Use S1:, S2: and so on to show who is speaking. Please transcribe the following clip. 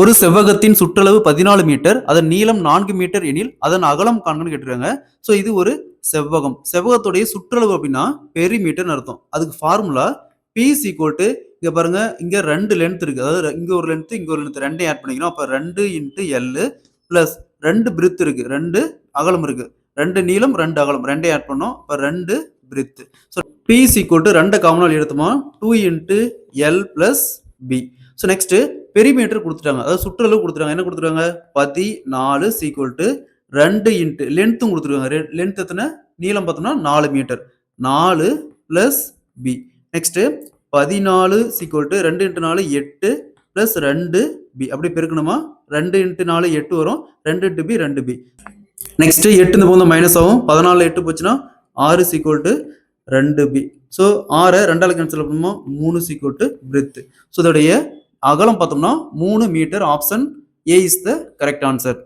S1: ஒரு செவ்வகத்தின் சுற்றளவு 14 மீட்டர், அதன் நீளம் 4 மீட்டர் எனில் அதன் அகலம் காண்கன்னு கேட்டிருக்காங்க. ஸோ இது ஒரு செவ்வகம். செவ்வகத்துடைய சுற்றளவு அப்படின்னா பெரிமீட்டர்னு அர்த்தம். அதுக்கு formula P is equal to இங்க பாருங்க இங்க 2 லென்த் இருக்கு. அதாவது இங்க ஒரு லென்த், இங்க ஒரு லென்த் 2யும் ஆட் பண்ணிக்கிறோம். அப்ப 2 இன்டு L பிளஸ் 2 பிரித் இருக்கு. 2 அகலம் இருக்கு. 2 நீளம் 2 அகலம் 2யும் ஆட் பண்ணோம். அப்ப 2 breath. So P is equal to 2 காமனா எடுத்தோமா 2 into L plus B. So next perimeter கொடுத்துட்டாங்க. அதாவது சுற்றளவு கொடுத்துட்டாங்க. என்ன கொடுத்துருக்காங்க 14 ஈக்குவல் டு 2 இன்ட்டு லென்த்தும் கொடுத்துருக்காங்க. லென்த் எத்தனை நீளம் பார்த்தோம்னா 4 metre 4 plus B. Next 14 equal to 2 into 4 8 plus 2 B. அப்படி பெருக்கணுமா 2 இன்ட்டு 4 8 வரும். 2 இன்ட்டு பி 2 பி. நெக்ஸ்ட் 8 இந்த போது மைனஸ் ஆகும். 14 8 போச்சுன்னா 6 ஈக்குவல் டு 2 பி. ஸோ 6 2ஆல் கேன்சல் பண்ணுமா 3 ஈக்குவல் டு பிரெத். ஸோ இதோடைய அகலம் பார்த்தோம்னா 3 metre. Option A is the correct answer.